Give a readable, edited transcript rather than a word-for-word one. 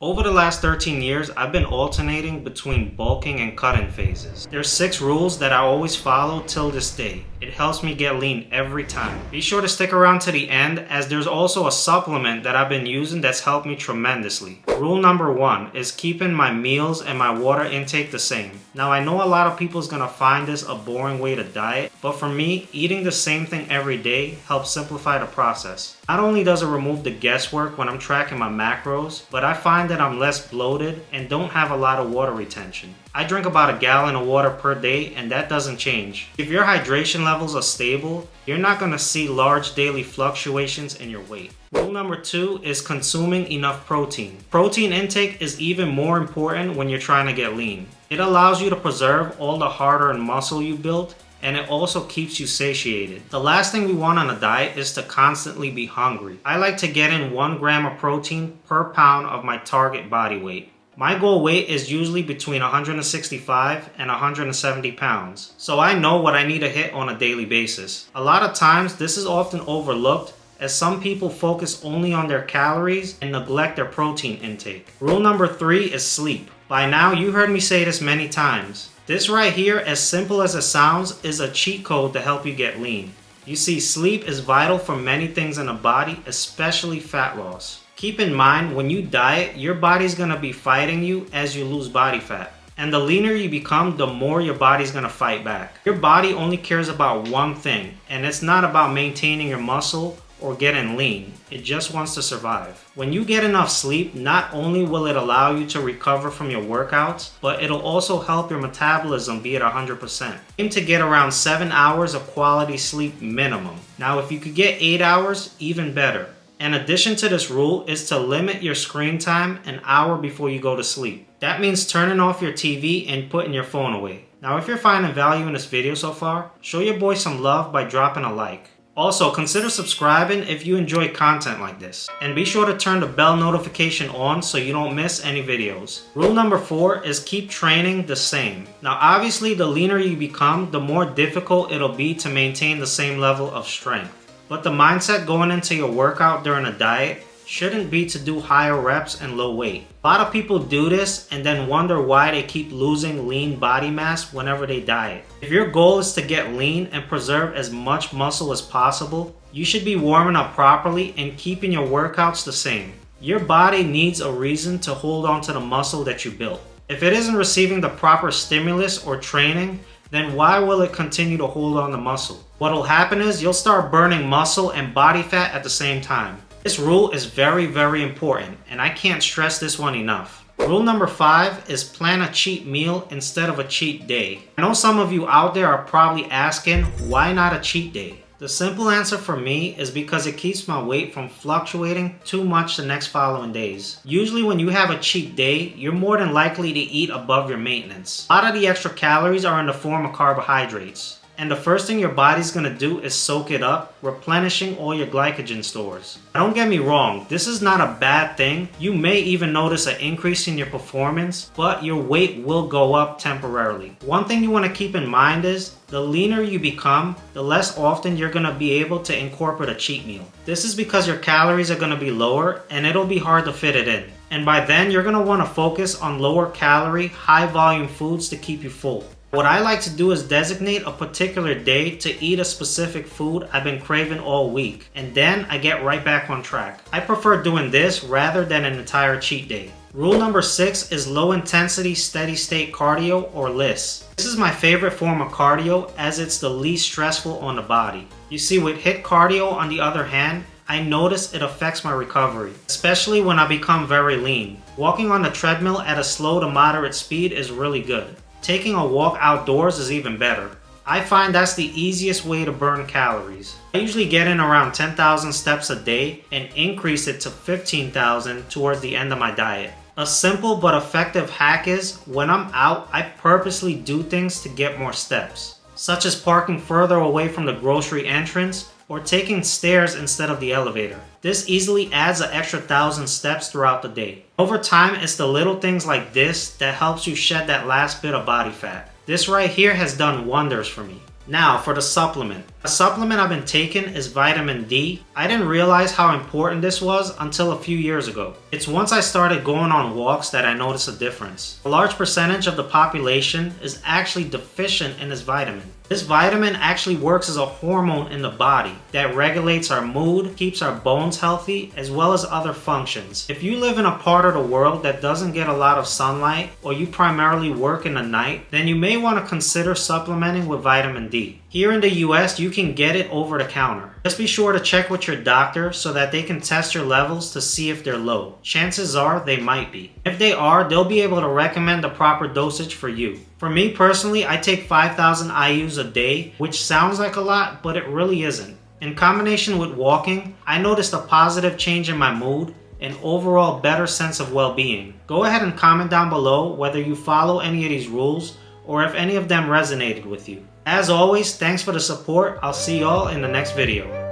Over the last 13 years, I've been alternating between bulking and cutting phases. There's 6 rules that I always follow till this day. It helps me get lean every time. Be sure to stick around to the end, as there's also a supplement that I've been using that's helped me tremendously. Rule number 1 is keeping my meals and my water intake the same. Now I know a lot of people's gonna find this a boring way to diet, but for me, eating the same thing every day helps simplify the process. Not only does it remove the guesswork when I'm tracking my macros, but I find that I'm less bloated and don't have a lot of water retention. I drink about a gallon of water per day, and that doesn't change. If your hydration levels are stable, you're not going to see large daily fluctuations in your weight. Rule number 2 is consuming enough protein. Protein intake is even more important when you're trying to get lean. It allows you to preserve all the hard-earned muscle you built, and it also keeps you satiated. The last thing we want on a diet is to constantly be hungry. I like to get in 1 gram of protein per pound of my target body weight. My goal weight is usually between 165 and 170 pounds, so I know what I need to hit on a daily basis. A lot of times this is often overlooked, as some people focus only on their calories and neglect their protein intake. Rule number 3 is sleep. By now you heard me say this many times. This right here, as simple as it sounds, is a cheat code to help you get lean. You see, sleep is vital for many things in the body, especially fat loss. Keep in mind, when you diet, your body's gonna be fighting you as you lose body fat. And the leaner you become, the more your body's gonna fight back. Your body only cares about one thing, and it's not about maintaining your muscle or getting lean. It just wants to survive. When you get enough sleep, not only will it allow you to recover from your workouts, but it'll also help your metabolism be at 100%. Aim to get around 7 hours of quality sleep minimum. Now, if you could get 8 hours, even better. An addition to this rule is to limit your screen time an hour before you go to sleep. That means turning off your TV and putting your phone away. Now, if you're finding value in this video so far, show your boy some love by dropping a like. Also, consider subscribing if you enjoy content like this. And be sure to turn the bell notification on so you don't miss any videos. Rule number 4 is keep training the same. Now obviously, the leaner you become, the more difficult it'll be to maintain the same level of strength. But the mindset going into your workout during a diet shouldn't be to do higher reps and low weight. A lot of people do this and then wonder why they keep losing lean body mass whenever they diet. If your goal is to get lean and preserve as much muscle as possible, you should be warming up properly and keeping your workouts the same. Your body needs a reason to hold on to the muscle that you built. If it isn't receiving the proper stimulus or training, then why will it continue to hold on to muscle? What'll happen is you'll start burning muscle and body fat at the same time. This rule is very, very important, and I can't stress this one enough. Rule number 5 is plan a cheat meal instead of a cheat day. I know some of you out there are probably asking, why not a cheat day? The simple answer for me is because it keeps my weight from fluctuating too much the next following days. Usually when you have a cheat day, you're more than likely to eat above your maintenance. A lot of the extra calories are in the form of carbohydrates. And the first thing your body's gonna do is soak it up, replenishing all your glycogen stores. Don't get me wrong, this is not a bad thing. You may even notice an increase in your performance, but your weight will go up temporarily. One thing you wanna keep in mind is, the leaner you become, the less often you're gonna be able to incorporate a cheat meal. This is because your calories are gonna be lower and it'll be hard to fit it in. And by then, you're gonna wanna focus on lower calorie, high volume foods to keep you full. What I like to do is designate a particular day to eat a specific food I've been craving all week, and then I get right back on track. I prefer doing this rather than an entire cheat day. Rule number 6 is low intensity steady state cardio, or LISS. This is my favorite form of cardio as it's the least stressful on the body. You see, with HIIT cardio on the other hand, I notice it affects my recovery, especially when I become very lean. Walking on the treadmill at a slow to moderate speed is really good. Taking a walk outdoors is even better. I find that's the easiest way to burn calories. I usually get in around 10,000 steps a day and increase it to 15,000 towards the end of my diet. A simple but effective hack is, when I'm out, I purposely do things to get more steps, such as parking further away from the grocery entrance or taking stairs instead of the elevator. This easily adds an extra 1,000 steps throughout the day. Over time, it's the little things like this that helps you shed that last bit of body fat. This right here has done wonders for me. Now for the supplement. A supplement I've been taking is vitamin D. I didn't realize how important this was until a few years ago. It's once I started going on walks that I noticed a difference. A large percentage of the population is actually deficient in this vitamin. This vitamin actually works as a hormone in the body that regulates our mood, keeps our bones healthy, as well as other functions. If you live in a part of the world that doesn't get a lot of sunlight, or you primarily work in the night, then you may want to consider supplementing with vitamin D. Here in the US, you can get it over the counter. Just be sure to check with your doctor so that they can test your levels to see if they're low. Chances are they might be. If they are, they'll be able to recommend the proper dosage for you. For me personally, I take 5,000 IUs a day, which sounds like a lot, but it really isn't. In combination with walking, I noticed a positive change in my mood and overall better sense of well-being. Go ahead and comment down below whether you follow any of these rules or if any of them resonated with you. As always, thanks for the support. I'll see y'all in the next video.